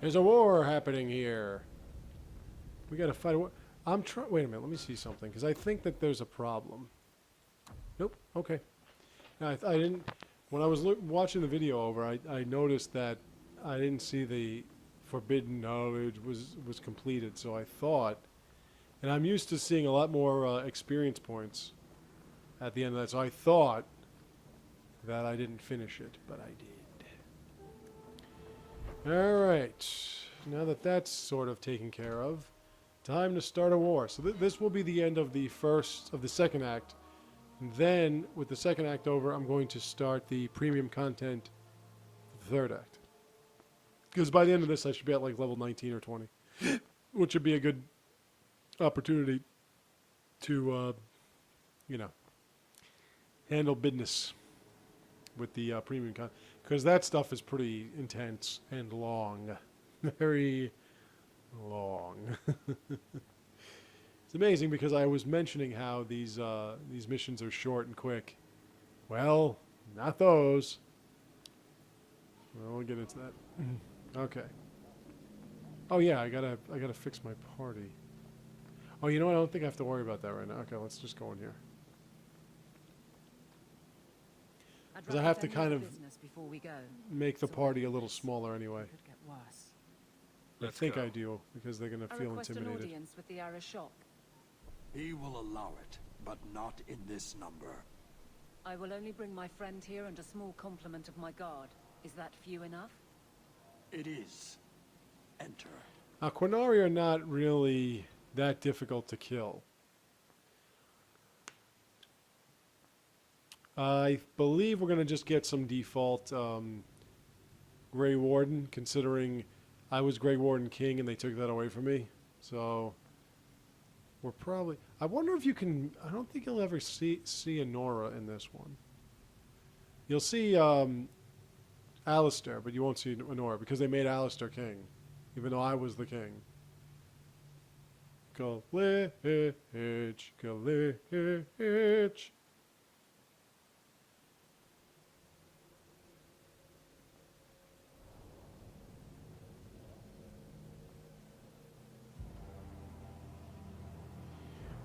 There's a war happening here. We gotta fight a war. I'm trying. Wait a minute. Let me see something, because I think that there's a problem. Nope. Okay. I didn't. When I was watching the video over, I noticed that I didn't see the forbidden knowledge was completed. So I thought, and I'm used to seeing a lot more experience points at the end of that. So I thought that I didn't finish it, but I did. All right. Now that that's sort of taken care of, time to start a war. So this will be the end of the second act. And then, with the second act over, I'm going to start the premium content for the third act. Because by the end of this, I should be at like level 19 or 20. Which would be a good opportunity to, handle business with the premium content. Because that stuff is pretty intense and long. Very long. It's amazing because I was mentioning how these missions are short and quick. Well, not those. Well, we'll get into that. Okay. Oh yeah, I gotta fix my party. Oh, you know what? I don't think I have to worry about that right now. Okay, let's just go in here. Because I have to kind of make the party a little smaller anyway. I think I do, because they're gonna feel intimidated. An audience with the Arashok. He will allow it, but not in this number. I will only bring my friend here and a small complement of my guard. Is that few enough? It is. Enter. Now, Qunari are not really that difficult to kill. I believe we're going to just get some default Grey Warden, considering I was Grey Warden King and they took that away from me. So we're probably... I wonder if you can... I don't think you'll ever see a Nora in this one. You'll see Alistair, but you won't see Nora because they made Alistair king, even though I was the king. Glitch, glitch.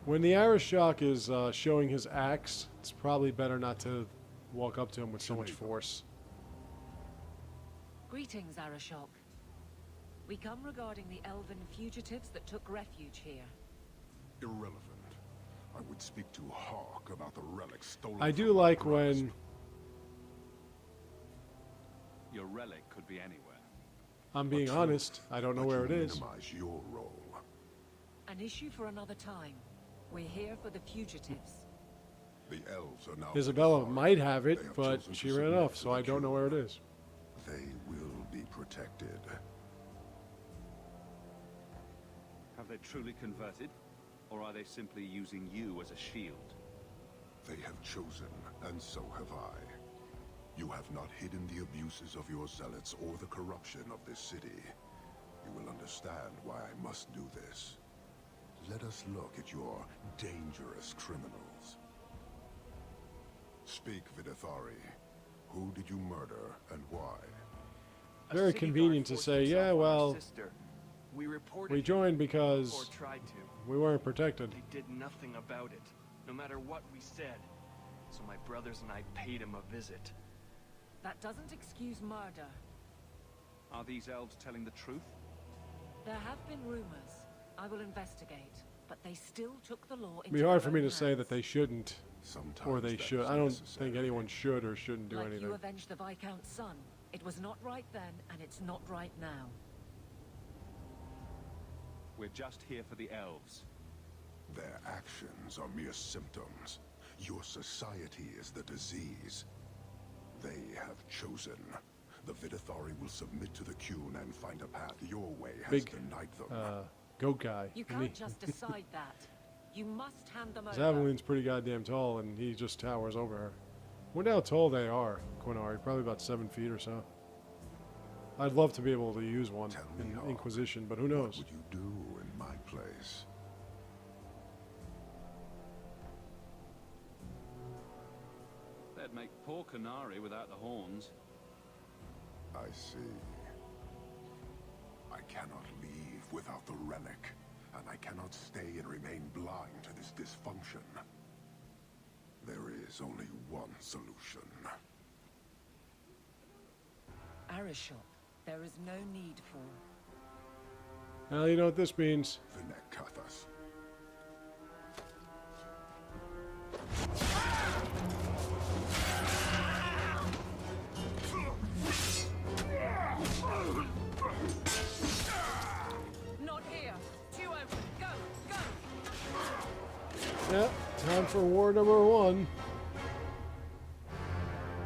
When the Arashok is showing his axe, it's probably better not to walk up to him with so much force. Greetings, Arashok. We come regarding the elven fugitives that took refuge here. Irrelevant. I would speak to Hawk about the relics stolen. I do from my like grasp. when... Your relic could be anywhere. I'm being honest, I don't know where it is. Minimize your role. An issue for another time. We're here for the fugitives. The elves are now. Isabella might have They it, have but chosen to she ran submit off, to so the I don't know where it cure. is. They will be protected. Have they truly converted? Or are they simply using you as a shield? They have chosen, and so have I. You have not hidden the abuses of your zealots or the corruption of this city. You will understand why I must do this. Let us look at your dangerous criminals. Speak, Videthari. Who did you murder and why? Very convenient to say, yeah, well, we joined because we weren't protected. They did nothing about it, no matter what we said. So my brothers and I paid him a visit. That doesn't excuse murder. Are these elves telling the truth? There have been rumors. I will investigate, but they still took the law into It'd be hard for their me own to say hands. that they shouldn't, Sometimes or they that should. is I don't necessary. think anyone should or shouldn't do Like anything. you avenged the Viscount's son. It was not right then, and it's not right now. We're just here for the elves. Their actions are mere symptoms. Your society is the disease. They have chosen. The Videthari will submit to the Qun and find a path your way has Big, denied them. Goat guy. You Me. can't just decide that. You must hand them over. Zavaline's pretty goddamn tall, and he just towers over her. Wonder how tall they are, Qunari. Probably about 7 feet or so. I'd love to be able to use one Tell me, in Hawk, Inquisition, but who What knows? would you do in my place? They'd make poor Qunari without the horns. I see. I cannot leave without the relic, and I cannot stay and remain blind to this dysfunction. There is only one solution. Arishok, there is no need for... Well, you know what this means. Vinekathas. Not here. Two open. Go, go. Yep, time for war number 1.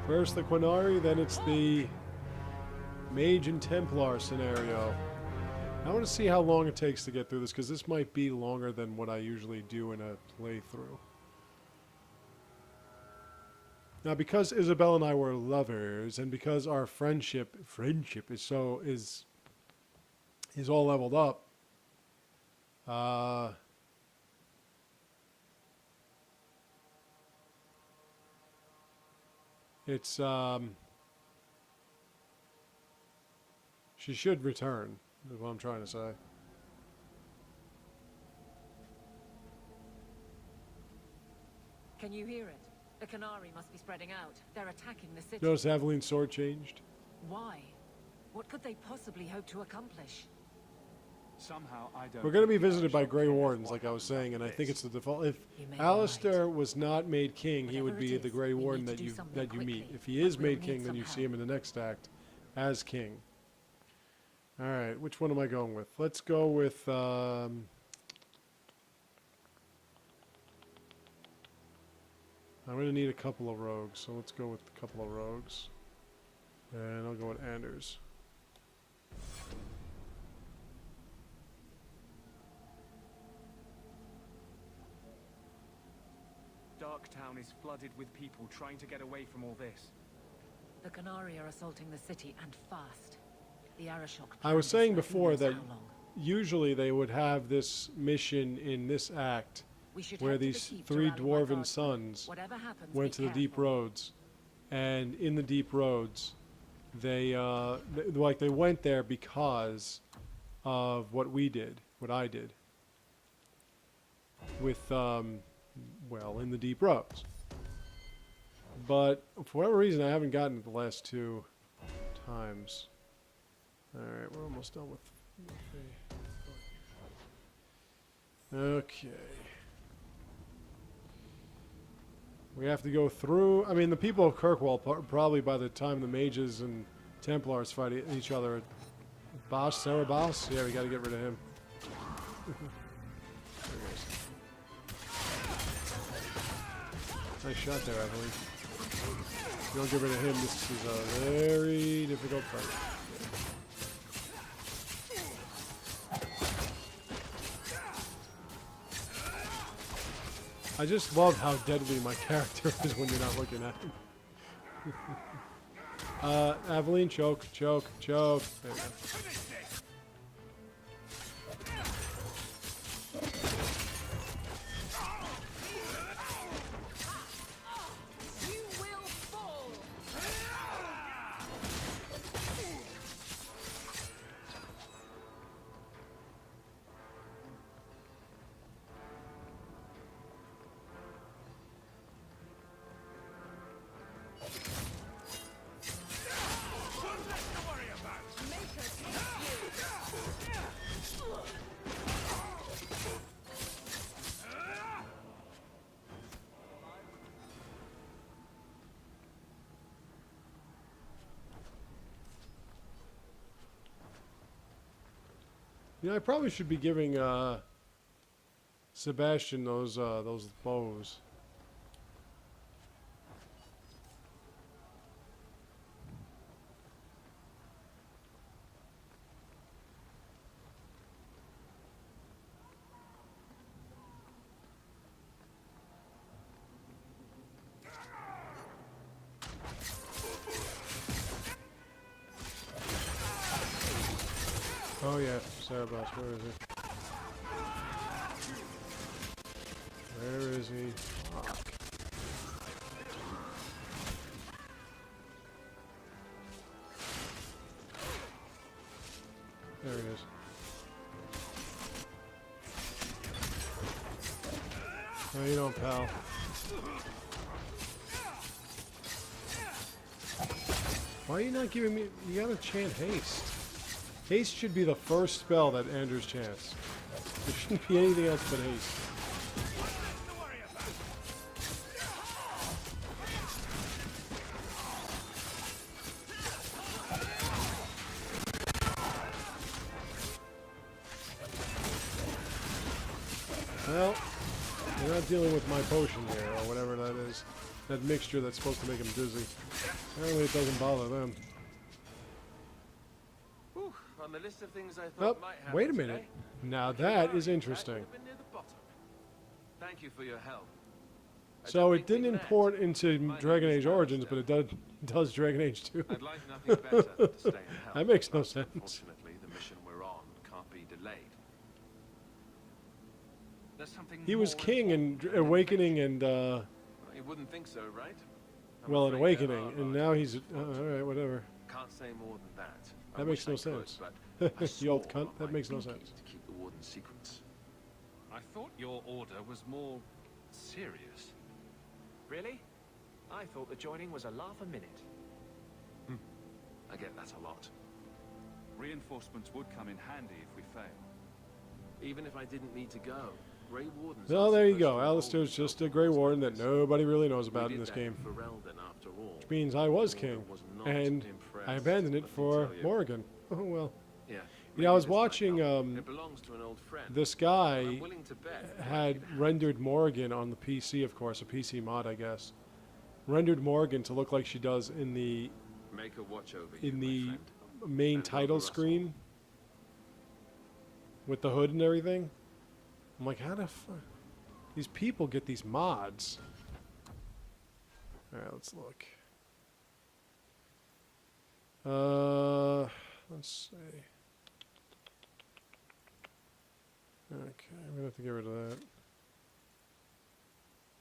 First the Qunari, then it's the Mage and Templar scenario. I want to see how long it takes to get through this, because this might be longer than what I usually do in a playthrough. Now, because Isabel and I were lovers, and because our friendship is all leveled up, it's she should return, is what I'm trying to say. Can you hear it? The Qunari must be spreading out. They're attacking the city. Notice Aveline's sword changed. Why? What could they possibly hope to accomplish? Somehow, I don't. We're going to be think the visited by Arishok Grey realize Wardens, what like I was happened saying, and I after think this. it's the default. If You may be Alistair right. was not made king, he would Whatever be it the is, Grey we Warden need to that do something you meet. quickly, If he but is we'll made need king, then some you see help. him in the next act as king. All right, which one am I going with? Let's go with. I'm going to need a couple of rogues, so let's go with a couple of rogues. And I'll go with Anders. Darktown is flooded with people trying to get away from all this. The Qunari are assaulting the city, and fast. The Arishok... I was planned saying this for before who that knows how long. usually they would have this mission in this act We should where head to the these keep to 3 rally my dwarven guardsmen. sons Whatever happens, went be to the deep careful. roads, and in the deep roads they they went there because of what we did, what I did with well, in the deep roads. But for whatever reason I haven't gotten it the last 2 times. All right, we're almost done with okay. We have to go through. I mean, the people of Kirkwall probably by the time the mages and Templars fight each other. Boss, Sarah Boss? Yeah, we got to get rid of him. There he goes. Nice shot there, Evelyn. If you don't get rid of him, this is a very difficult fight. I just love how deadly my character is when you're not looking at him. Aveline, choke, choke, choke. There we go. You will fall! You know, I probably should be giving Sebastian those bows. Oh yeah, Cerebos, where is he? Where is he? Fuck. There it is. No, you don't, pal. Why are you not giving me... You gotta chant haste. Haste should be the first spell that Andrews chants. There shouldn't be anything else but haste. Well, you're not dealing with my potion here, or whatever that is. That mixture that's supposed to make him dizzy. Apparently it doesn't bother them. Whew, on the list of things I Oh, thought might happen wait a minute. today, Now the that Qunari is attack interesting. would have been near the bottom. Thank you for your help. I So don't it think didn't we met. import into My Dragon name Age is Origins, but Alistair. it does Dragon Age 2. I'd like nothing better than to stay and help. That makes no but sense. Unfortunately, the mission we're on can't be delayed. There's something He was more king in important than Awakening adventure. and, You wouldn't think so, right? I'm well, in afraid Awakening, there are and larger now he's... things, alright, whatever. Can't say more than that. I That wish makes no I could, sense. but I You old swore cunt, on that my makes no pinky sense. To keep the warden's secrets. I thought your order was more serious. Really? I thought the joining was a laugh a minute. I get that a lot. Reinforcements would come in handy if we fail. Even if I didn't need to go, Grey Wardens. Well, are there you supposed go. to Alistair's involve just a themselves Grey in Warden that this. nobody really knows We about did in this that game. Ferelden after all. Which means I was The king, Order was not and impressed, I abandoned it let me for tell you. Morrigan. Oh, well. Yeah. You know, I was maybe this might watching, help. It belongs to an old friend. This I'm guy willing to bet it might had give it. rendered Morrigan on the PC, of course, a PC mod, I guess. Rendered Morrigan to look like she does in the Make a watch over you, my the friend. main And title Russell. screen with the hood and everything. I'm like, how the fuck? These people get these mods. All right, let's look. Let's see. Okay, I'm gonna have to get rid of that.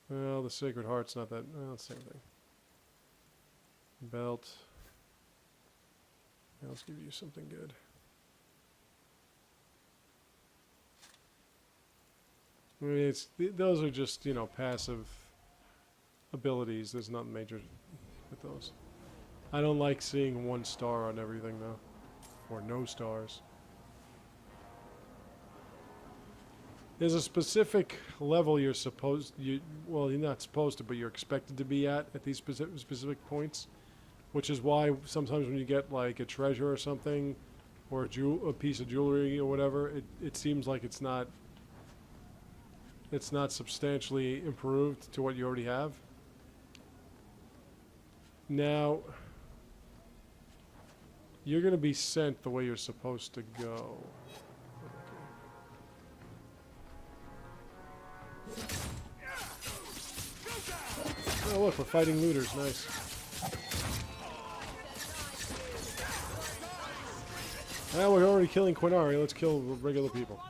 Well, the Sacred Heart's not that. Well, it's the same thing. Belt. Yeah, let's give you something good. I mean, those are just, you know, passive abilities. There's nothing major with those. I don't like seeing 1 star on everything, though. Or no stars. There's a specific level you're well, you're not supposed to, but you're expected to be at these specific points. Which is why sometimes when you get, like, a treasure or something, or a piece of jewelry or whatever, it seems like it's not substantially improved to what you already have. Now, you're going to be sent the way you're supposed to go. Oh, look, we're fighting looters. Nice. Now we're already killing Qunari. Let's kill regular people.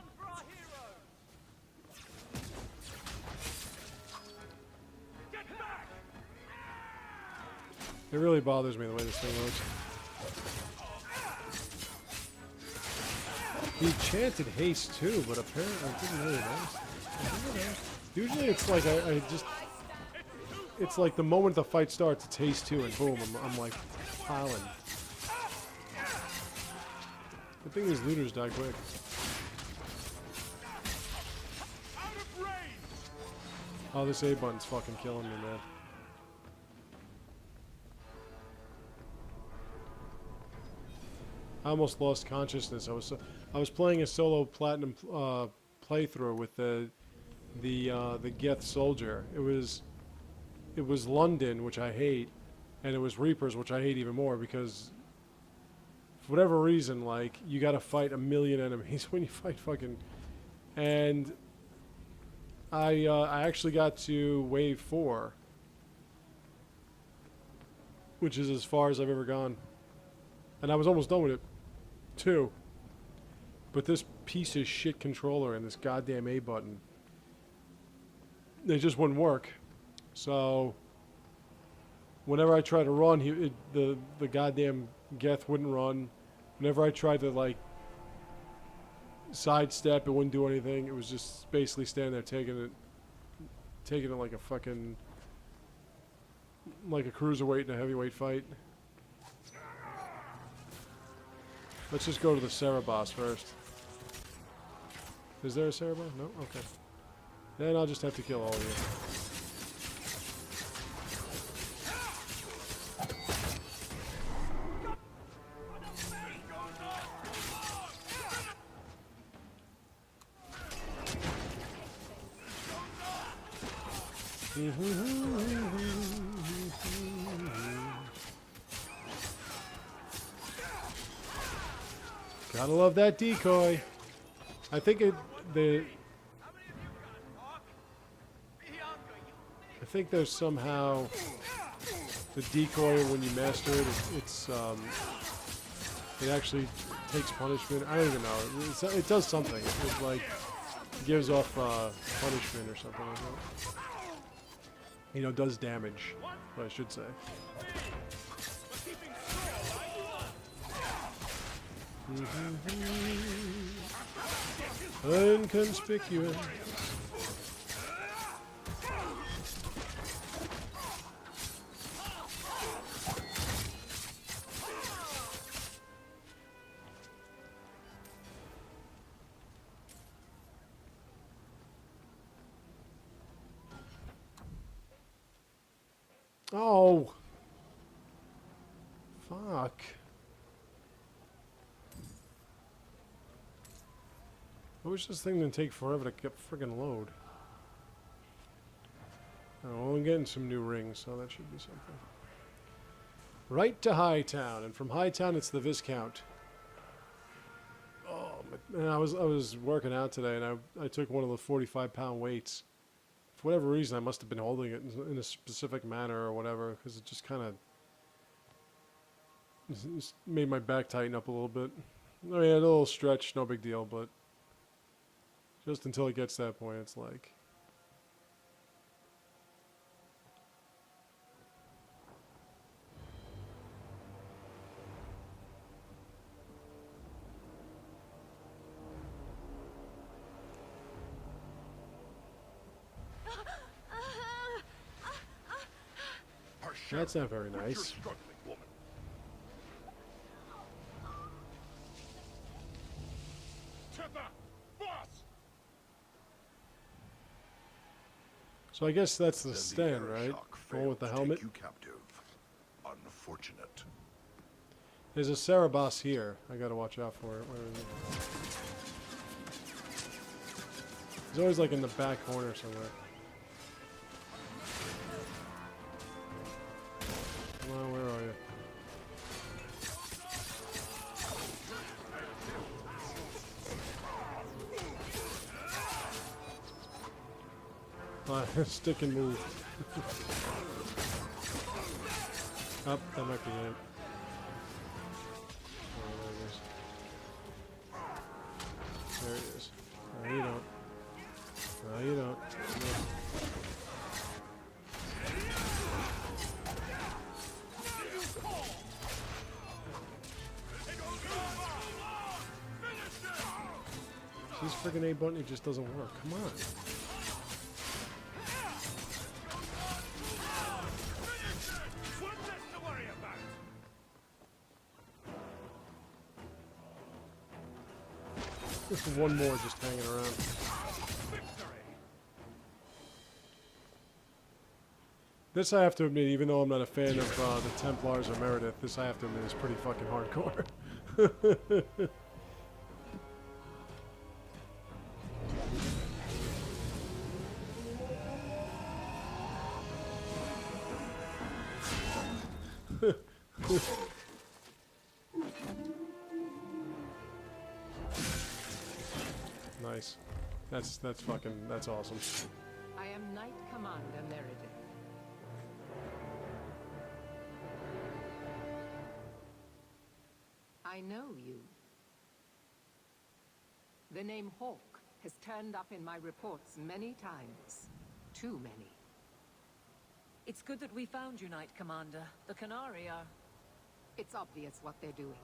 It really bothers me the way this thing looks. He chanted haste too, but apparently I didn't really notice. Usually it's like I just... It's like the moment the fight starts, it's haste 2, and boom, I'm like piling. Good thing these looters die quick. Oh, this A button's fucking killing me, man. I almost lost consciousness. I was playing a solo platinum playthrough with the Geth soldier. It was London, which I hate, and it was Reapers, which I hate even more because for whatever reason, like, you gotta fight a million enemies when you fight fucking... And I actually got to wave 4, which is as far as I've ever gone. And I was almost done with it, too. But this piece of shit controller and this goddamn A button, they just wouldn't work. So, whenever I tried to run, the goddamn Geth wouldn't run. Whenever I tried to, like, sidestep. It wouldn't do anything. It was just basically standing there taking it like a fucking, like a cruiserweight in a heavyweight fight. Let's just go to the Sarah boss first. Is there a Sarah boss? No? Okay. Then I'll just have to kill all of you. Gotta love that decoy. I think I think there's somehow the decoy when you master it. It actually takes punishment. I don't even know. It does something. It like gives off punishment or something like that. You know, does damage, what I should say. Inconspicuous. Oh. Fuck. I wish this thing didn't take forever to get friggin' load. Oh, I'm getting some new rings, so that should be something. Right to Hightown, and from Hightown it's the Viscount. Oh, man, I was working out today, and I took one of the 45-pound weights. For whatever reason, I must have been holding it in a specific manner or whatever, because it just kind of made my back tighten up a little bit. I mean, a little stretch, no big deal, but just until it gets to that point, it's like... That's not very nice. So I guess that's the stand, right? The one with the helmet. You captive. Unfortunate. There's a Sarah boss here. I gotta watch out for it. Where is it? He's always like in the back corner somewhere. Well, where are you? Stick and move. Up, that might be it. Oh, there it is. No, you don't. No, you don't. No. This friggin' A button, it just doesn't work. Come on. Just one more just hanging around. This I have to admit, even though I'm not a fan of the Templars or Meredith, this I have to admit is pretty fucking hardcore. Nice. That's awesome. I am Knight Commander Meredith. I know you. The name Hawk has turned up in my reports many times. Too many. It's good that we found you, Knight Commander. The Qunari are... It's obvious what they're doing.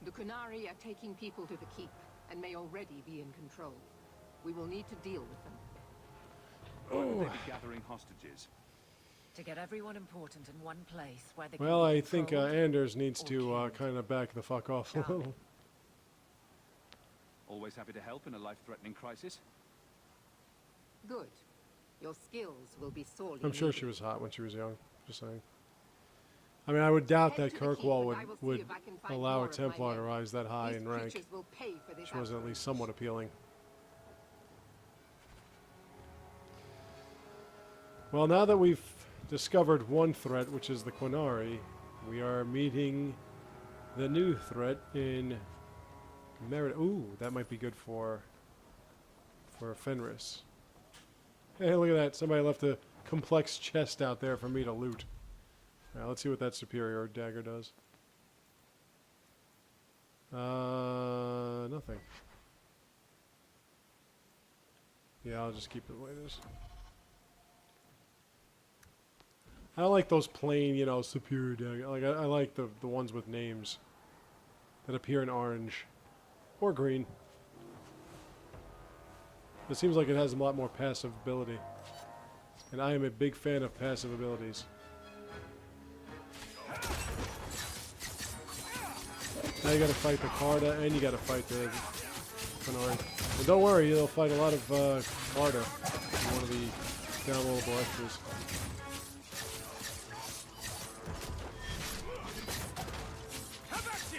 The Qunari are taking people to the keep, and may already be in control. We will need to deal with them. Why would they be gathering hostages? To get everyone important in one place where they Well, can be I think controlled Anders needs or to killed. kind of back the fuck off a Charming. little. Always happy to help in a life-threatening crisis? Good. Your skills will be sorely I'm sure needed. she was hot when she was young. Just saying. I mean, I would doubt Head that to the keep, Kirkwall and I will see would if I can find allow more a of my Templar to men. rise that high These in rank. creatures will pay for this She wasn't at least outrage. somewhat appealing. Well, now that we've discovered one threat, which is the Qunari, we are meeting the new threat in Merit. Ooh, that might be good for Fenris. Hey, look at that. Somebody left a complex chest out there for me to loot. Now, let's see what that superior dagger does. Nothing. Yeah, I'll just keep it the way it is. I don't like those plain, you know, superior dagger. Like I like the ones with names that appear in orange or green. It seems like it has a lot more passive ability, and I am a big fan of passive abilities. Now you got to fight the Carta, and you got to fight the Qunari. But don't worry, you'll fight a lot of Carta in one of the downloadable extras.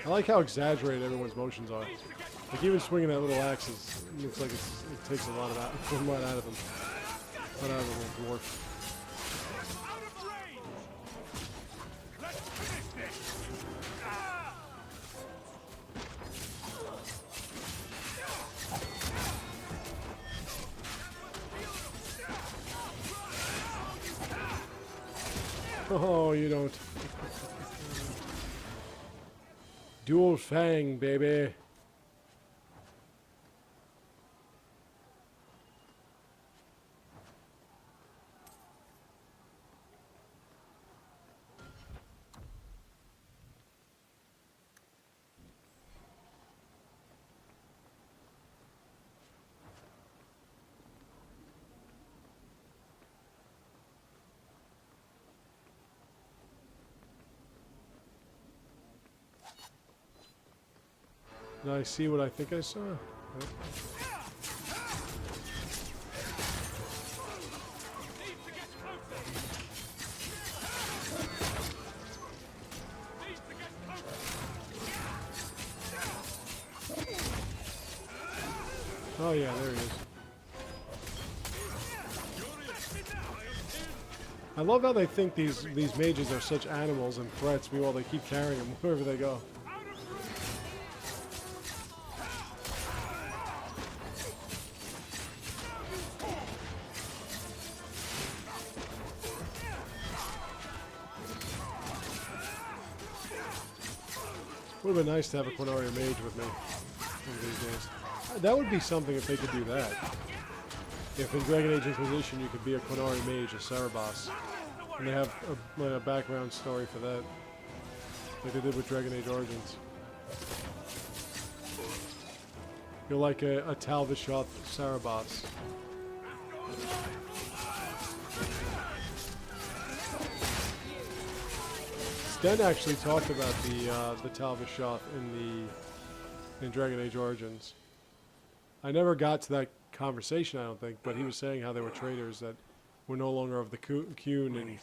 I like how exaggerated everyone's motions are. Like even swinging that little axe looks like it takes a lot out of them. A lot out of the little dwarf. Oh, you don't. Dual Fang, baby. Did I see what I think I saw? Yep. Oh yeah, there he is. I love how they think these mages are such animals and threats, meanwhile they keep carrying them wherever they go. Would have been nice to have a Qunari mage with me one of these days. That would be something if they could do that. If in Dragon Age Inquisition you could be a Qunari mage, a Cerebos, and they have a background story for that, like they did with Dragon Age Origins. You're like a Talvishoth Cerebos. Sten actually talked about the Talvishoth in Dragon Age Origins. I never got to that conversation, I don't think, but he was saying how they were traitors that were no longer of the Qun, and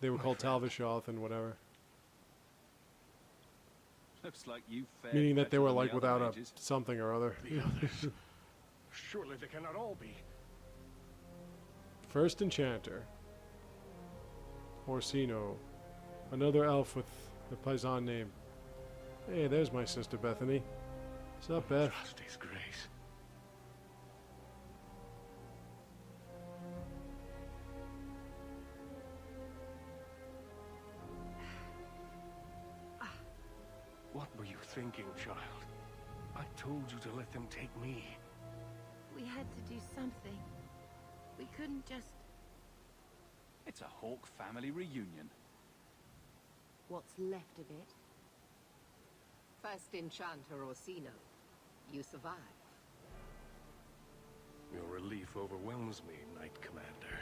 they were called Talvishoth and whatever. Looks like you fared Meaning that they better were than like the other without a mages. something or other. The others. Surely they cannot all be. First Enchanter. Orsino. Another elf with a Paisan name. Hey, there's my sister Bethany. What's up, Beth? Trust his grace. What were you thinking, child? I told you to let them take me. We had to do something. We couldn't just... It's a Hawk family reunion. What's left of it? first enchanter Orsino. You survived. Your relief overwhelms me, Knight Commander.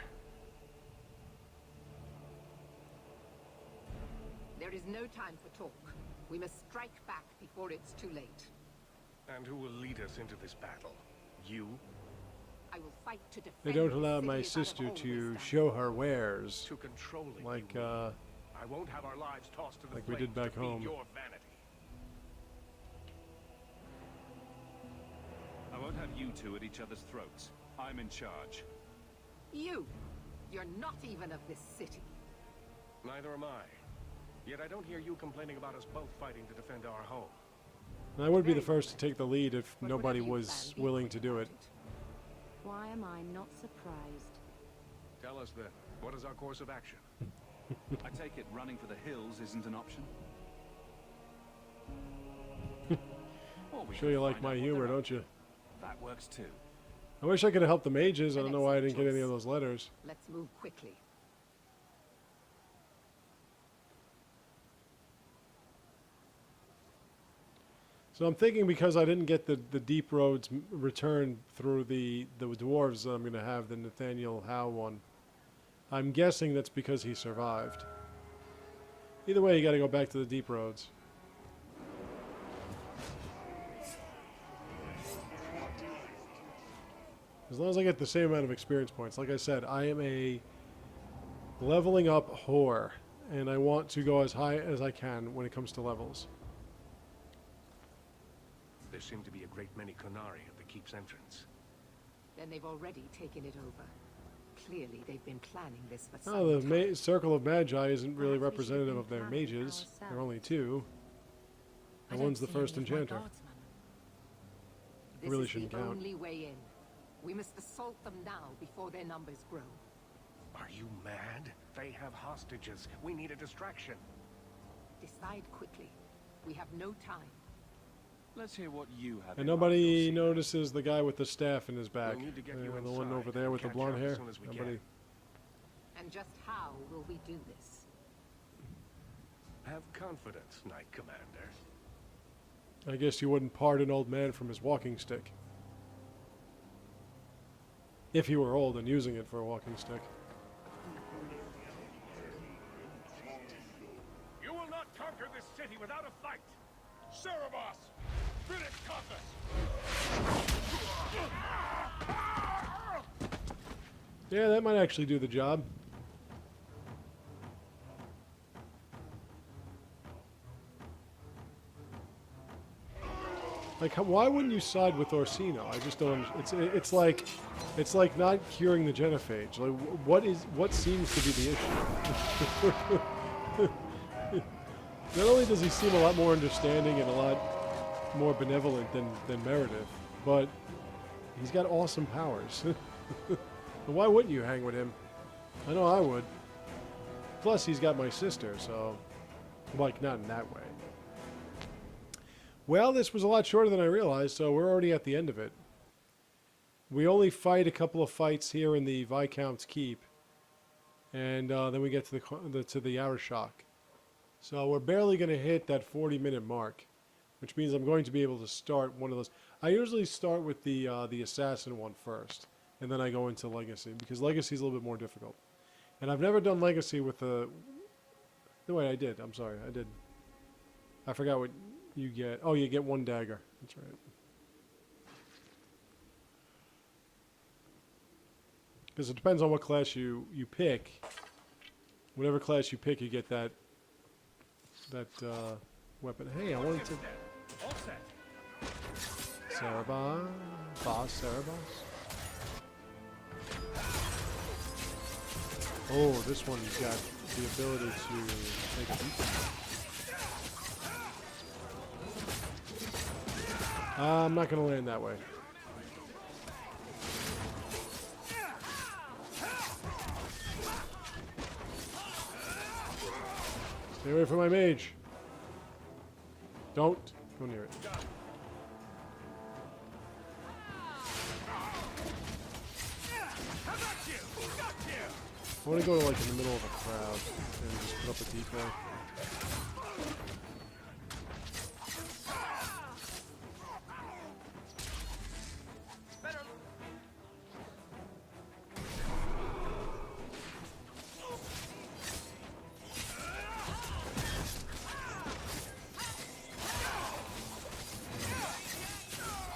There is no time for talk. We must strike back before it's too late. And who will lead us into this battle? You? I will fight to defend. They don't the allow city my as I have sister always to done. show her wares, To controlling like you. I won't have our lives tossed to the like we did flames back to feed home. your vanity. I won't have you two at each other's throats. I'm in charge. You're not even of this city. Neither am I. Yet I don't hear you complaining about us both fighting to defend our home. And I would be the first to take the lead if But nobody whatever you was plan, be willing quick to do about it. Why am I not surprised? Tell us then, what is our course of action? I take it running for the hills isn't an option? Or we Sure can you like find my out what humor, they're up don't you? to. That works too. I wish I could have helped the mages. I An don't know why I didn't excellent get any of choice. those letters. Let's move quickly. So I'm thinking because I didn't get the deep roads return through the dwarves that I'm going to have the Nathaniel Howe one. I'm guessing that's because he survived. Either way, you got to go back to the deep roads. As long as I get the same amount of experience points. Like I said, I am a leveling up whore, and I want to go as high as I can when it comes to levels. There seem to be a great many Qunari at the keep's entrance. Then they've already taken it over. Clearly, they've been planning this for some Oh, the time. Circle of Magi isn't really Perhaps we should representative of their encounter mages. There are only ourselves. two. I And don't one's the see first any of my enchanter. guardsmen. This really is shouldn't the count. only way in. We must assault them now before their numbers grow. Are you mad? They have hostages. We need a distraction. Decide quickly. We have no time. Let's hear what you have And in mind, nobody Orsino. notices the guy with the staff in his back. need to get you The one inside over there and with the catch blonde up hair. as soon as we can. Nobody. And just how will we do this? Have confidence, Knight Commander. I guess you wouldn't part an old man from his walking stick. If he were old and using it for a walking stick. You will not conquer this city without a fight! Cerebos! Finish Yeah, that might actually do the job. Like, why wouldn't you side with Orsino? I just don't. It's like not curing the genophage. Like, what seems to be the issue? Not only does he seem a lot more understanding and a lot more benevolent than Meredith, but he's got awesome powers. And why wouldn't you hang with him? I know I would. Plus, he's got my sister, so like not in that way. Well, this was a lot shorter than I realized, so we're already at the end of it. We only fight a couple of fights here in the Viscount's Keep, and then we get to the Outer Shock. So we're barely going to hit that 40-minute mark, which means I'm going to be able to start one of those. I usually start with the Assassin one first, and then I go into Legacy, because Legacy is a little bit more difficult. And I've never done Legacy with the... No, wait, I did. I'm sorry, I did. I forgot what you get. Oh, you get one dagger. That's right. Because it depends on what class you pick. Whatever class you pick, you get that weapon. Hey, I wanted to... All set. Cerebos? Boss Cerebos? Oh, this one's got the ability to take a beat. I'm not going to land that way. Stay away from my mage. Don't go near it. I want to go to like in the middle of a crowd and just put up a decoy.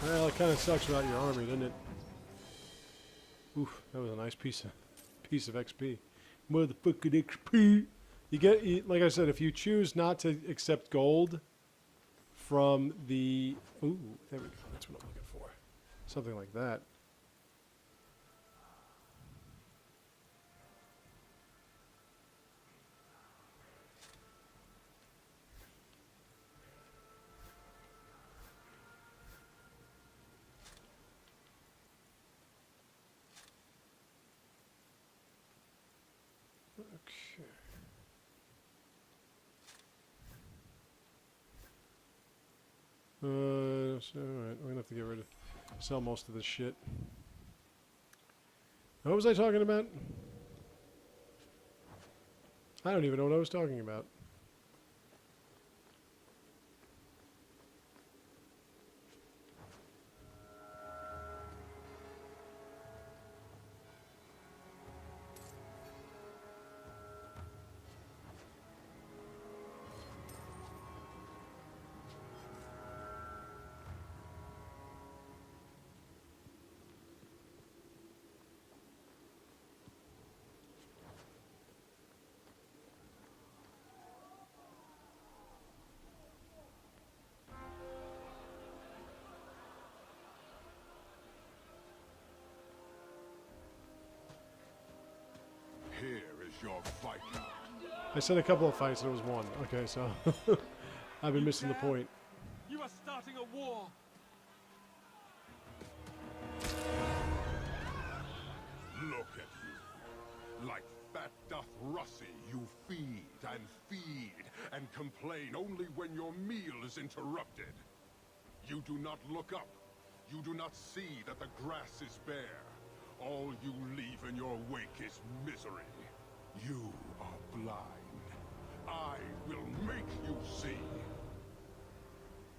Well, it kind of sucks without your army, doesn't it? Oof, that was a nice piece of XP. Motherfucking XP. Like I said, if you choose not to accept gold from the... Ooh, there we go. That's what I'm looking for. Something like that. Okay. So, alright, we're gonna have to get rid of... Sell most of this shit. What was I talking about? I don't even know what I was talking about. Here is your fight. I said a couple of fights and it was one. Okay, so I've been missing the point. You are starting a war! Look at you. Like fat doth Russie, you feed and complain only when your meal is interrupted. You do not look up. You do not see that the grass is bare. All you leave in your wake is misery. You are blind. I will make you see.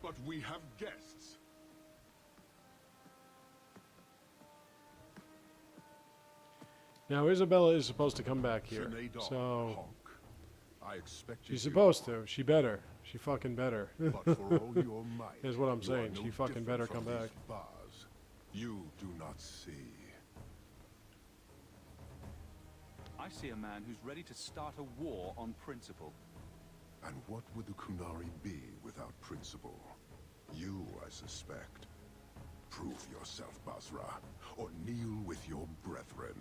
But we have guests. Now Isabella is supposed to come back here, Sinead Dawn, so Hawk. I expected she's you, supposed to. She better. She fucking better. but for all your might, Is what I'm you are saying. no She fucking different better from come these back. bars. You do not see. I see a man who's ready to start a war on principle. And what would the Qunari be without principle? You, I suspect. Prove yourself, Basra, or kneel with your brethren.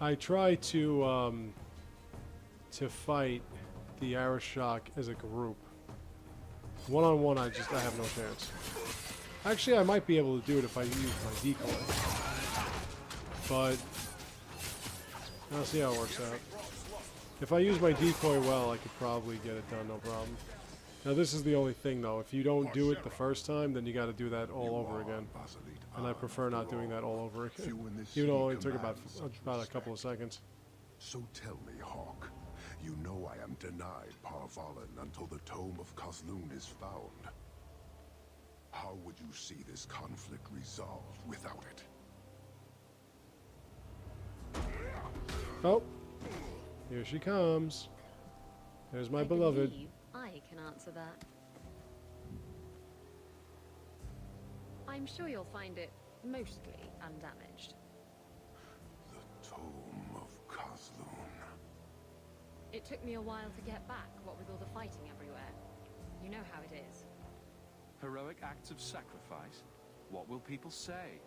I try to fight the Arishok as a group. One-on-one, I have no chance. Actually, I might be able to do it if I use my decoy. But I'll see how it works out. If I use my decoy well, I could probably get it done, no problem. Now this is the only thing though, if you don't do it the first time, then you gotta do that all over again. And I prefer not doing that all over again. Even though it took about a couple of seconds. So tell me, Hawk, you know I am denied Parvalin until the Tome of Kozlun is found. How would you see this conflict resolved without it? Oh, here she comes. There's my I beloved. believe I can answer that. I'm sure you'll find it mostly undamaged. The Tome of Kozlun. It took me a while to get back, what with all the fighting everywhere. You know how it is. Heroic acts of sacrifice? What will people say?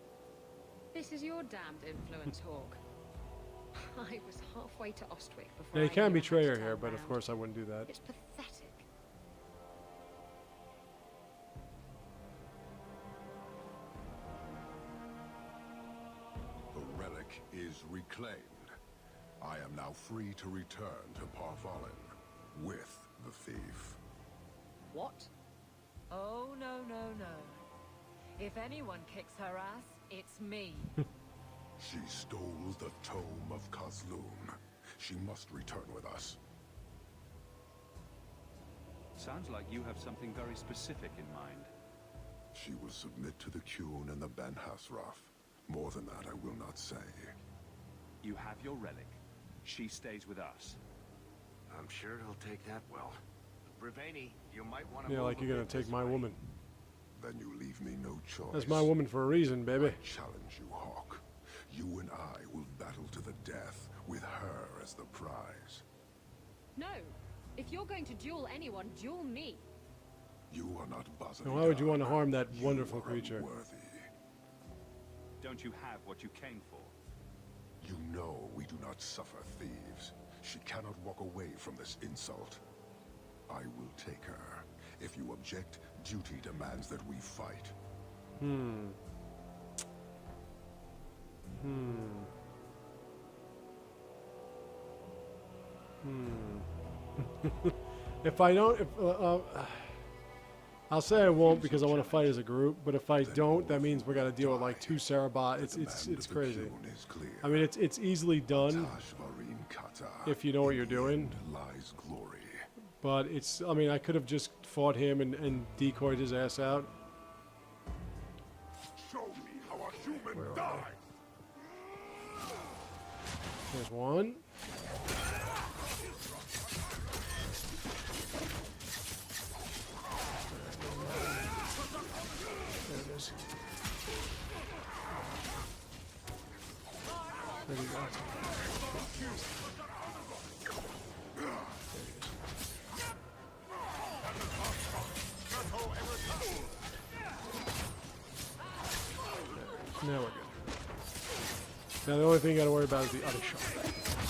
This is your damned influence, Hawk. I was halfway to Ostwick before Yeah, you I can knew I betray had her to here, turn but of round. course I wouldn't do that. It's pathetic. The relic is reclaimed. I am now free to return to Parvalin with the thief. What? Oh, no, no, no. If anyone kicks her ass, it's me. She stole the Tome of Kozlun. She must return with us. Sounds like you have something very specific in mind. She will submit to the Qun and the Ben Hasraf. More than that, I will not say. You have your relic. She stays with us. I'm sure he'll take that well. Breveni, you might want to Yeah, like you're gonna take my woman. Then you leave me no choice. That's my woman for a reason, baby. I challenge you, Hawk. You and I will battle to the death, with her as the prize. No. If you're going to duel anyone, duel me. You are not Baziligan. And why would you want to harm that wonderful You are creature? unworthy. Don't you have what you came for? You know we do not suffer thieves. She cannot walk away from this insult. I will take her. If you object, duty demands that we fight. If I don't, I'll say I won't because I want to fight as a group. But if I don't, that means we got to deal with like 2 Sarabot. It's crazy. I mean, it's easily done if you know what you're doing. Lies glory. But it's, I mean, I could have just fought him and decoyed his ass out. Show me how a human dies. There's one. There it is. There we go. Now we're good. Now the only thing you gotta worry about is the other shot.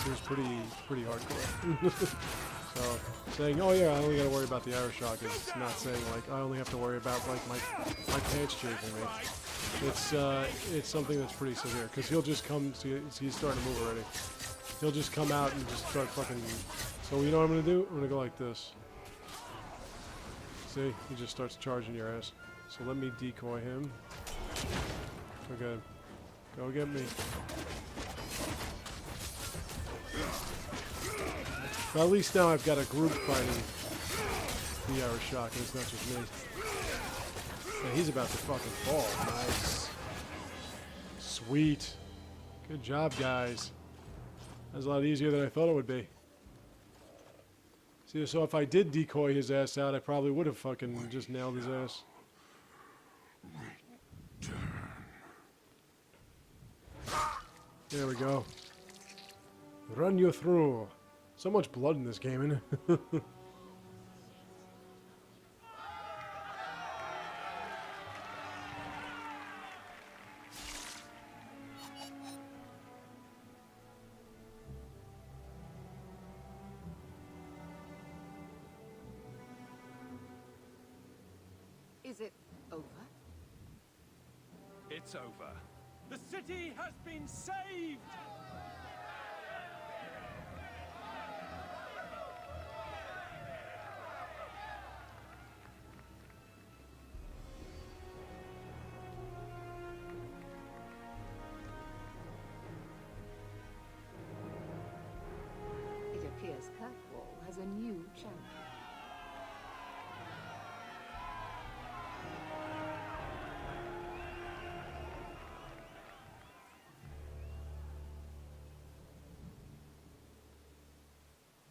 It was pretty hardcore. So saying, oh yeah, I only gotta worry about the arrow shock is not saying like I only have to worry about like my pants chafing me. It's something that's pretty severe because he'll just come. See, he's starting to move already. He'll just come out and just start fucking. So you know what I'm gonna do? I'm gonna go like this. See, he just starts charging your ass. So let me decoy him. Okay, go get me. But at least now I've got a group fighting the arrow shock, and it's not just me. Yeah, he's about to fucking fall. Nice. Sweet. Good job, guys. That was a lot easier than I thought it would be. See, so if I did decoy his ass out, I probably would have fucking just nailed his ass. There we go. Run you through. So much blood in this game, isn't it? Is it over? It's over. The city has been saved! It appears Kirkwall has a new champion.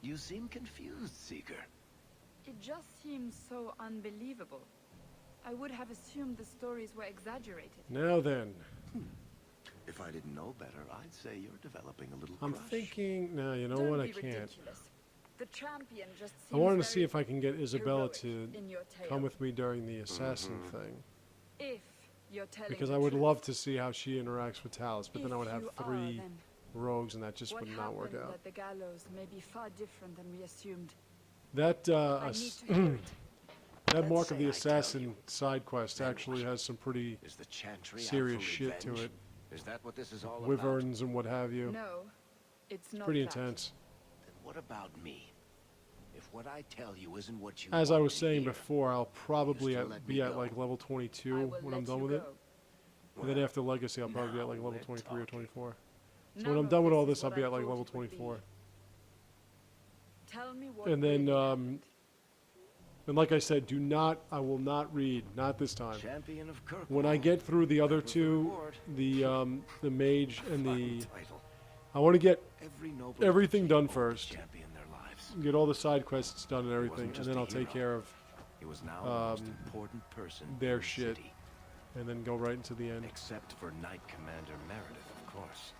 You seem confused, Seeker. It just seems so unbelievable. I would have assumed the stories were exaggerated. Now then. If I didn't know better, I'd say you're developing a little I'm crush. thinking, no, you know Don't what, I be can't. ridiculous. The champion just I seems wanted to very see if I can get Isabella heroic to in your tale. come with me during the assassin thing. If you're telling Because the I would truth. love to see how she interacts with Talus, but then I would have If you 3 are, then rogues and that just what would not work happened out. at the gallows may be far different than we assumed. That, I need to hear it. that Let's Mark of say the I tell Assassin you. side quest Then actually what? has some pretty Is the chantry out serious for shit to revenge? it. Is that what this is all about? Wyverns and what have you. No, it's not Pretty that. intense. Then what about me? If what I tell you isn't what you As I want was to saying hear, before, I'll probably still let be me at go? like level I 22 will when let I'm done you with it. go. And then after Legacy, I'll probably be at like now level we're 23 or talking. 24. So None when I'm of done with this all is this, I'll what be I at like thought level it would be. 24. Tell me what And then, really happened. and like I said, I will not read, not this time. Champion of Kirkwall. When I get through the other That was the 2, reward. the mage and Fine the, title. I want to get Every noble everything done people first. champion their lives. Get all the side quests done and everything, wasn't and just then a I'll take hero. care of He was now the most important person their in the shit, city. and then go right into the end. Except for Knight Commander Meredith, of course.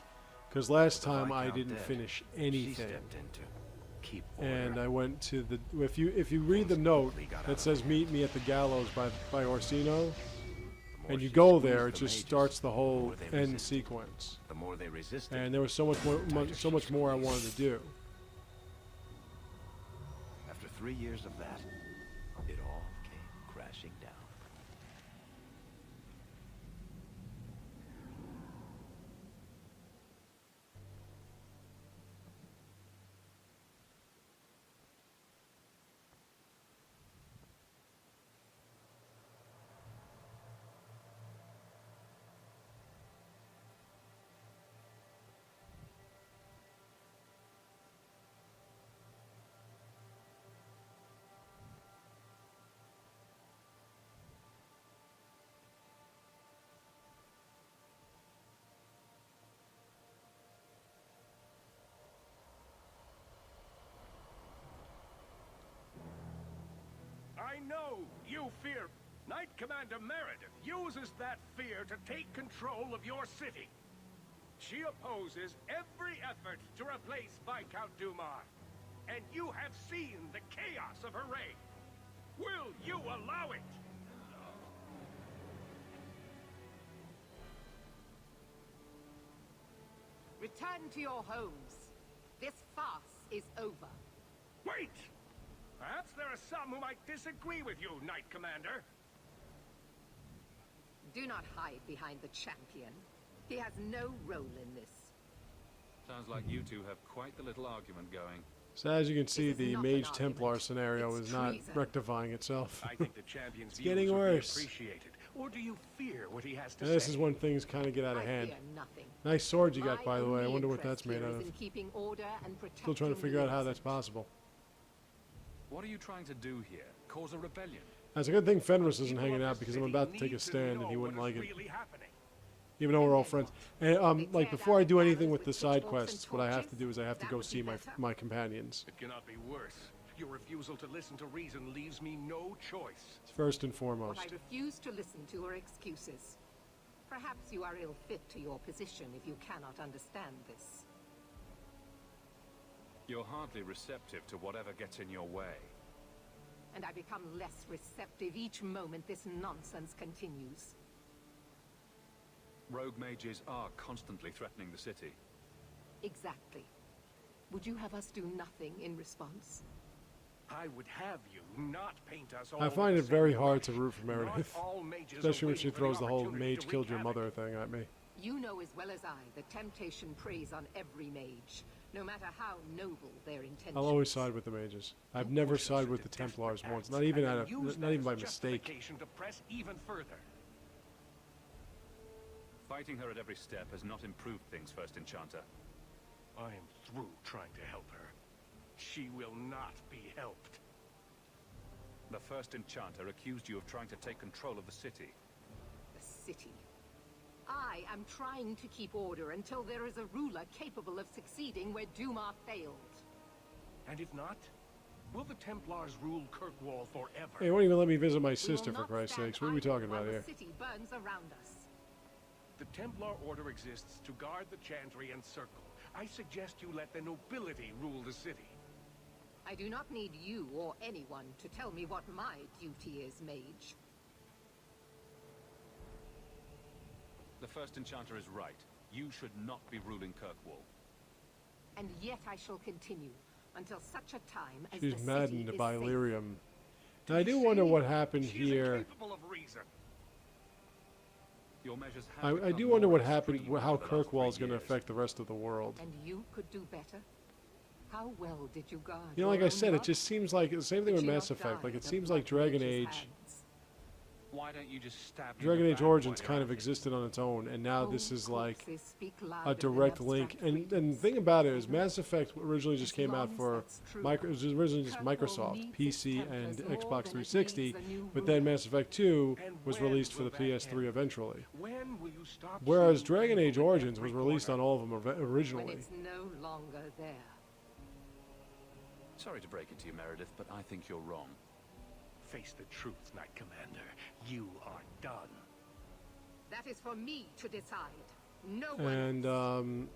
Because last The time I Viscount didn't dead, finish She anything, stepped in to keep order. and I went to the. If you read the note that says "Meet me at the gallows" by Orsino, and you go there, it just starts the whole end sequence. The more they resisted, And there was so much more I wanted to do. after 3 years of that, it all came crashing down. I know you fear. Knight Commander Meredith uses that fear to take control of your city. She opposes every effort to replace Viscount Dumar. And you have seen the chaos of her reign. Will you allow it? Return to your homes. This farce is over. Wait! Perhaps there are some who might disagree with you, Knight Commander. Do not hide behind the champion. He has no role in this. Sounds like you two have quite the little argument going. So as you can see, This is the not Mage an Templar argument. scenario It's is not treason. rectifying itself. I think the champion's It's views getting would worse. be appreciated. Or do you fear what he has to And say? this is when things kind of get out of I hand. fear nothing. Nice sword you got, My by the way. I only wonder what interest that's made here out is of. in keeping order and Still trying to protecting figure the out how that's innocent. possible. What are you trying to do here? Cause a rebellion? That's a good thing Fenris isn't People hanging of the out because I'm city about to take a need stand know and he wouldn't what like is it. really happening. Even though we're all friends. And like before I do anything with the side quests, what I have to do is I have to go see my companions. It cannot be worse. Your refusal to listen to reason leaves me no choice. First and What foremost. I refuse to listen to are excuses. Perhaps you are ill-fit to your position if you cannot understand this. You're hardly receptive to whatever gets in your way. And I become less receptive each moment this nonsense continues. Rogue mages are constantly threatening the city. Exactly. Would you have us do nothing in response? I would have you not paint us all I find the it very same hard light. to root for Meredith. Not all mages Especially are when she waiting for throws the whole opportunity mage to killed your wreak mother havoc. thing at me. You know as well as I that temptation preys on every mage, no matter how noble their intentions. I'll always side with the mages. I've never sided with the Templars once, not even And out then of, use not that even by as mistake. justification to press even further. Fighting her at every step has not improved things, First Enchanter. I am through trying to help her. She will not be helped. The First Enchanter accused you of trying to take control of the city. The city. I am trying to keep order until there is a ruler capable of succeeding where Dumar failed. And if not, will the Templars rule Kirkwall forever? Hey, won't even let me visit my We will sister, for not Christ's stand sakes. What are we idle talking while about here? The city burns around us. The Templar Order exists to guard the Chantry and Circle. I suggest you let the nobility rule the city. I do not need you or anyone to tell me what my duty is, mage. The First Enchanter is right. You should not be ruling Kirkwall. And yet I shall continue until such a time as She's the maddened city by is safe. Lyrium. Now, I do wonder what happened She's here. incapable of reason. Your measures have I become do wonder what more happened, extreme how over the last Kirkwall is 3 going to years. affect the rest of the world. And you could do better? How well did you guard You know, like your I said, own it just seems like the same thing Did with you Mass not Effect. die Like, it at seems Blood like Dragon Mage's Age. hands? Why don't you just stab me in Dragon the Age back Origins while kind you're of at it? existed on its own, and now this Old is like corpses speak a louder than direct link. abstract And the readings. thing about it is, Mass Effect originally just As came out long as for that's true, it was originally just Kirkwall Microsoft, needs PC, its and Templars more Xbox than it 360. needs a new But then ruler. Mass Effect 2 And was when released for will the that PS3 end? eventually. When will you stop Whereas seeing Dragon evil Age in Origins every was released on corner? all of them When originally. it's no longer there. Sorry to break it to you, Meredith, but I think you're wrong. Face the truth, Knight Commander. You are done. That is for me to decide. No one. And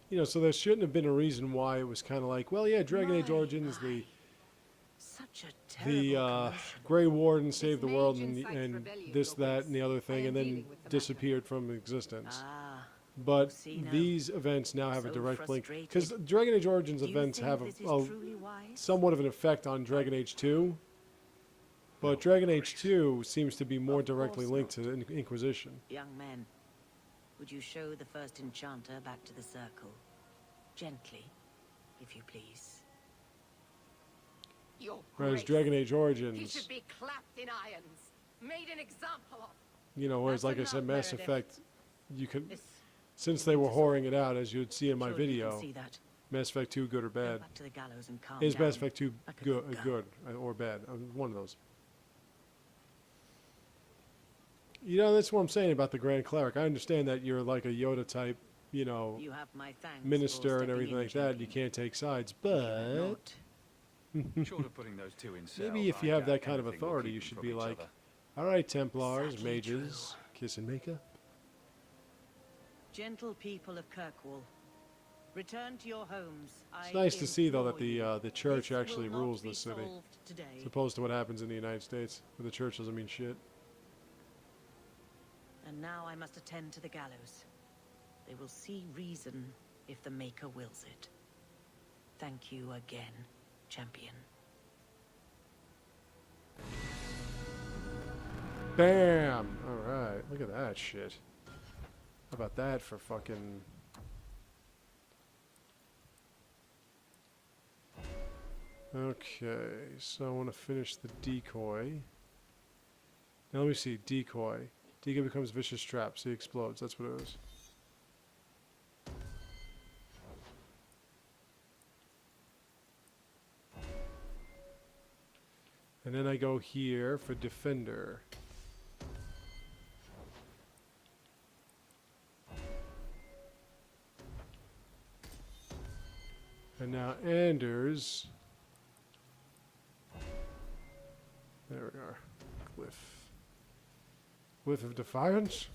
you know, so there shouldn't have been a reason why it was kind of like, well, yeah, Dragon Age Origins, Such a the Grey Warden saved the world, and this, that, and the other thing, and then disappeared from existence. But these events now have a direct link, because Dragon Age Origins events have a somewhat of an effect on Dragon Age 2, but Dragon Age 2 seems to be more directly linked to the Inquisition. Young men, would you show the first enchanter back to the circle? Gently, if you please. Whereas Dragon Age He Origins, should be clapped in irons, made an example of. you know, whereas like I said, Mass Effect, you can, since they were whoring it out, as you'd see in my video, Mass Effect 2, good or bad. Back to the gallows and calm Is down. Mass Effect 2 good or bad? One of those. You know, that's what I'm saying about the Grand Cleric. I understand that you're like a Yoda type, you know, You have my thanks minister for and everything stepping like that. You can't take sides, but Short of putting those two in cells, maybe if you I have that doubt kind of anything will authority, keep you them should from be each like, other. all right, Templars, mages, kiss and makeup. Gentle people of Kirkwall, return to your homes. It's nice to see, though, that the church actually rules this city, today. as opposed to what happens in the United States, where the church doesn't mean shit. And now I must attend to the gallows. They will see reason if the Maker wills it. Thank you again, champion. Bam! Alright, look at that shit. How about that for fucking... Okay, so I want to finish the decoy. Now let me see, decoy. Decoy becomes vicious trap, so he explodes, that's what it is. And then I go here for defender. And now Anders. There we are. Glyph. Glyph of Defiance.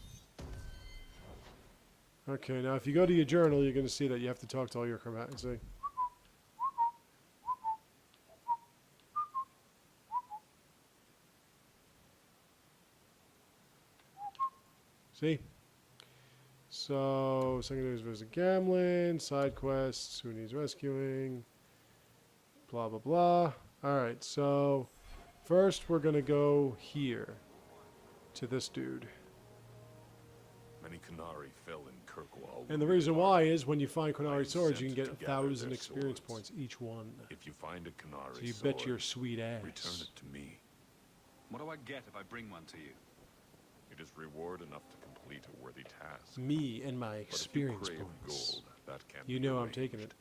Okay, now if you go to your journal, you're going to see that you have to talk to all your combatants. See? See? So, secondaries visit Gamlin, side quests, who needs rescuing, blah, blah, blah. Alright, so first we're going to go here to this dude. Many Qunari fell in Kirkwall. And the reason why is when you find Qunari swords, you can get 1,000 experience points each one. If you find a Qunari So you sword, bet your sweet ass. return it to me. What do I get if I bring one to you? It is reward enough to complete a worthy task. Me and my But if you experience crave points. gold, that can't You be know I'm arranged. taking it.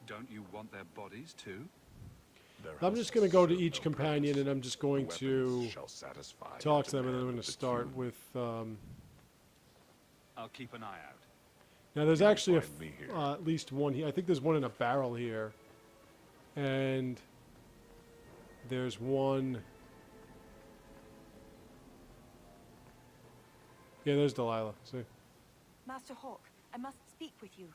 Don't you want their bodies too? Their I'm house just going to go to serve each no companion purpose. and I'm just going The to weapons shall satisfy talk the to them, and then I'm demand going of to the start Qun. with... I'll keep an eye out. now there's You will actually find me here. at least one here. I think there's one in a barrel here. And there's one... Yeah, there's Delilah. See? Master Hawk, I must speak with you.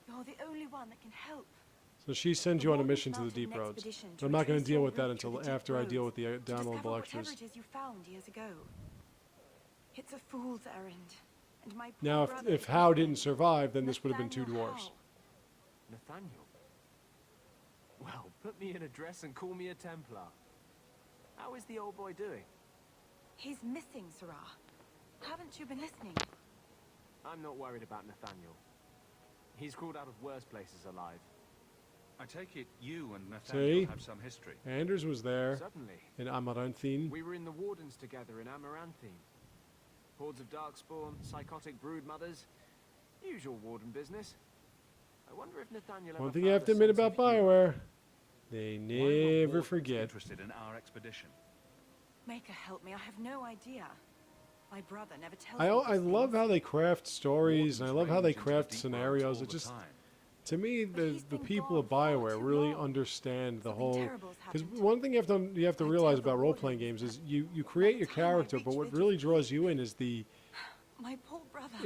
You're the only one that can help. So she sends you on a mission to the Deep Roads. But I'm not going to deal with that until after I deal with the downloadable extras. Whatever it is you found years ago. It's a fool's errand. And my Now, poor if brother Hal is didn't survive, then this would have been two Nathaniel dwarves. Howe. Nathaniel? Well, put me in a dress and call me a Templar. How is the old boy doing? He's missing, Sarah. Haven't you been listening? I'm not worried about Nathaniel. He's crawled out of worse places alive. I take it you and Nathaniel See? have some history. Anders was there Certainly. in Amaranthine. We were in the Wardens together in Amaranthine. Hordes of Darkspawn, psychotic brood mothers. Usual Warden business. I wonder if Nathaniel One ever thing you have found to a admit sense about of humor. BioWare, they Why were never Wardens forget. interested in our expedition? Maker help me, I have no idea. My brother never tells I me these love things. how they craft stories, and I love how they Wardens range into craft the deep scenarios. roads It all just the time. To me, the people of BioWare really understand the whole. terrible's Because happened. one thing you have to realize about role playing games is you create your character, but what really draws you in is My poor brother.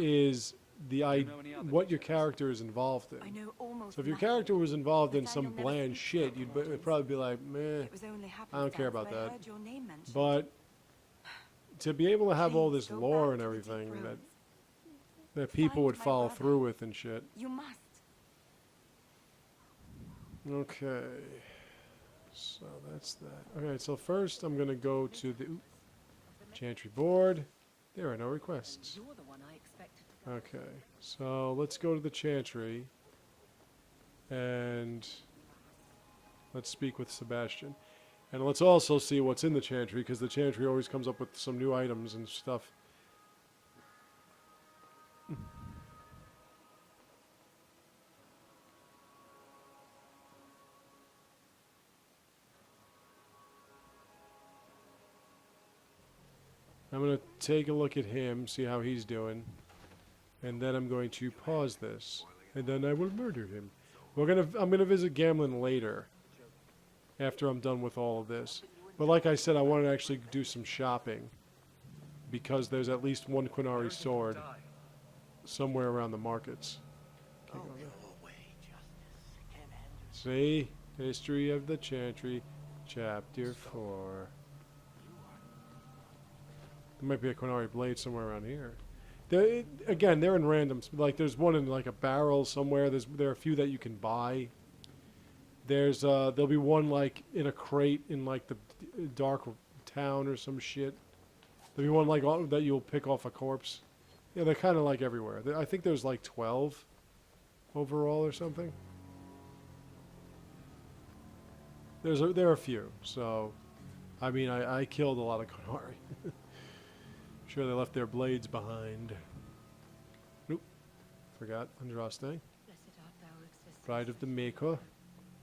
what your character is involved I in. know almost So if your nothing. character was involved in Nathaniel some never bland speaks shit, about you'd portals. probably be like, meh, It was only I don't care about happenstance that. I heard your name mentioned. But to be able to have all Please this go lore back and to the everything deep that roads. people would Find my follow brother. through with and shit. You must. Okay. So that's that. Okay, so first I'm going to go to the Chantry board. There are no requests. You're the one I expected to go. Okay, so let's go to the Chantry and let's speak with Sebastian. And let's also see what's in the Chantry, because the Chantry always comes up with some new items and stuff. I'm going to take a look at him, see how he's doing, and then I'm going to pause this, and then I will murder him. I'm gonna visit Gamlin later, after I'm done with all of this. But like I said, I want to actually do some shopping, because there's at least one Qunari sword somewhere around the markets. See? History of the Chantry, Chapter 4. There might be a Qunari blade somewhere around here. Again, they're in randoms. Like, there's one in, like, a barrel somewhere. There are a few that you can buy. There'll be one, like, in a crate in, like, the dark town or some shit. There'll be one, like, that you'll pick off a corpse. Yeah, they're kind of, like, everywhere. I think there's, like, 12 overall or something. There are a few, so... I mean, I killed a lot of Qunari. Sure, they left their blades behind. Nope. Forgot Andraste. Blessed art thou, existence. Pride of the Maker.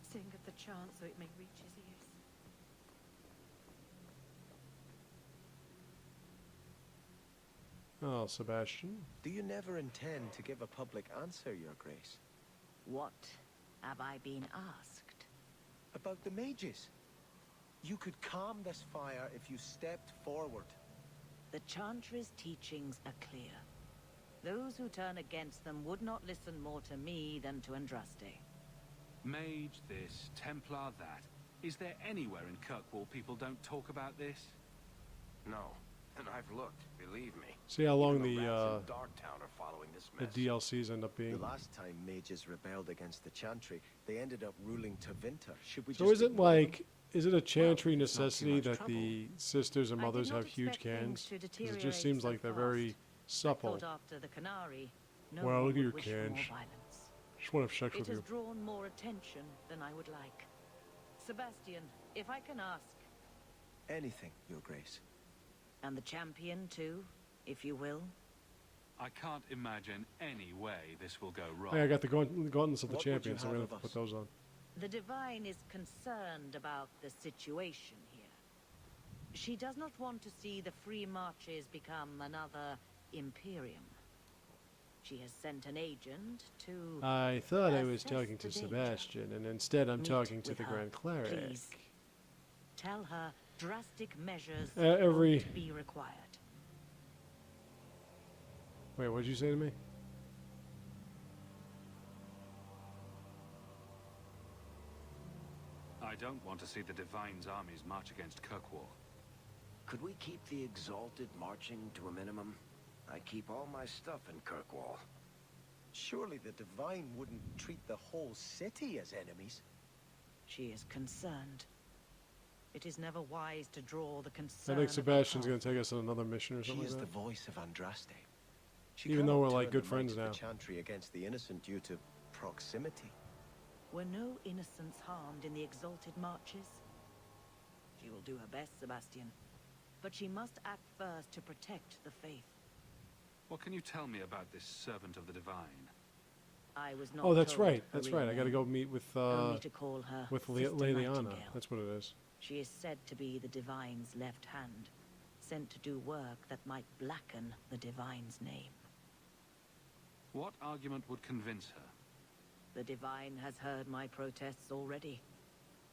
Sing of the chant so it may reach his ears. Oh, Sebastian. Do you never intend to give a public answer, Your Grace? What have I been asked? About the mages. You could calm this fire if you stepped forward. The Chantry's teachings are clear. Those who turn against them would not listen more to me than to Andraste. Mage this, Templar that. Is there anywhere in Kirkwall people don't talk about this? No, and I've looked, believe me. See how long Even the rats in Darktown are following this mess. DLCs end up being. The last time mages rebelled against the Chantry, they ended up ruling Tevinter. Should we So just is it ignore them? like, is it a Chantry Well, it's not too necessity much that trouble. the sisters and I did mothers not have huge expect things cans? to 'Cause it deteriorate just seems so like they're fast. very I supple. thought after the Qunari, no Well, one look at would your wish for more cans. violence. Just want to have sex It with has you. drawn more attention than I would like. Sebastian, if I can ask, Anything, Your Grace. and the champion too, if you will. I can't imagine any way this will go wrong. Hey, I got the gauntlets of the What would you champions, so I'm have going of to us? put those on. The Divine is concerned about the situation here. She does not want to see the Free Marches become another Imperium. She has sent an agent to... I thought I was assess talking the to danger. Sebastian, and instead I'm Meet talking to with the her, Grand Cleric. please. Tell her drastic measures every- won't be required. Wait, what did you say to me? I don't want to see the Divine's armies march against Kirkwall. Could we keep the Exalted marching to a minimum? I keep all my stuff in Kirkwall. Surely the Divine wouldn't treat the whole city as enemies. She is concerned. It is never wise to draw the I concern. think of Sebastian's the going to take us on another mission or She something is like the that. voice of Andraste. She Even though cannot we're, like, turn good the friends might of now. the Chantry against the innocent due to proximity. Were no innocents harmed in the Exalted marches? She will do her best, Sebastian. But she must act first to protect the faith. What can you tell me about this servant of the Divine? I was not Oh, that's told right. her That's real right. I got to name. go meet with Only to call her Sister Leliana. Nightingale. That's what it is. She is said to be the Divine's left hand, sent to do work that might blacken the Divine's name. What argument would convince her? The Divine has heard my protests already.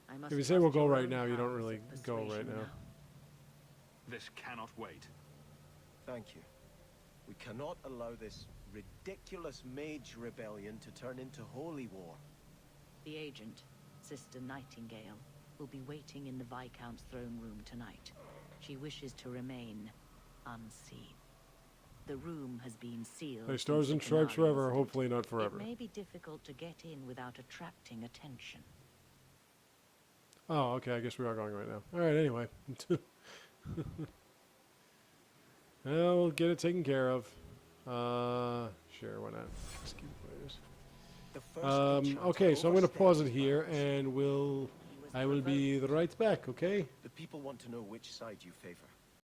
I must If you say we'll trust go your right own now, you don't powers really of go right persuasion now. This cannot wait. Thank you. We cannot allow this ridiculous mage rebellion to turn into holy war. The agent, Sister Nightingale, will be waiting in the Viscount's throne room tonight. She wishes to remain unseen. The room has been sealed. Hey, Stars and since the Stripes Qunari forever, incident. hopefully not forever. It may be difficult to get in without attracting attention. Oh, okay, I guess we are going right now. Alright, anyway. Well, we'll get it taken care of. Sure, why not? Let's keep players. The first Okay, so I'm going to pause it here, and I will be right back, okay? The people want to know which side you favor.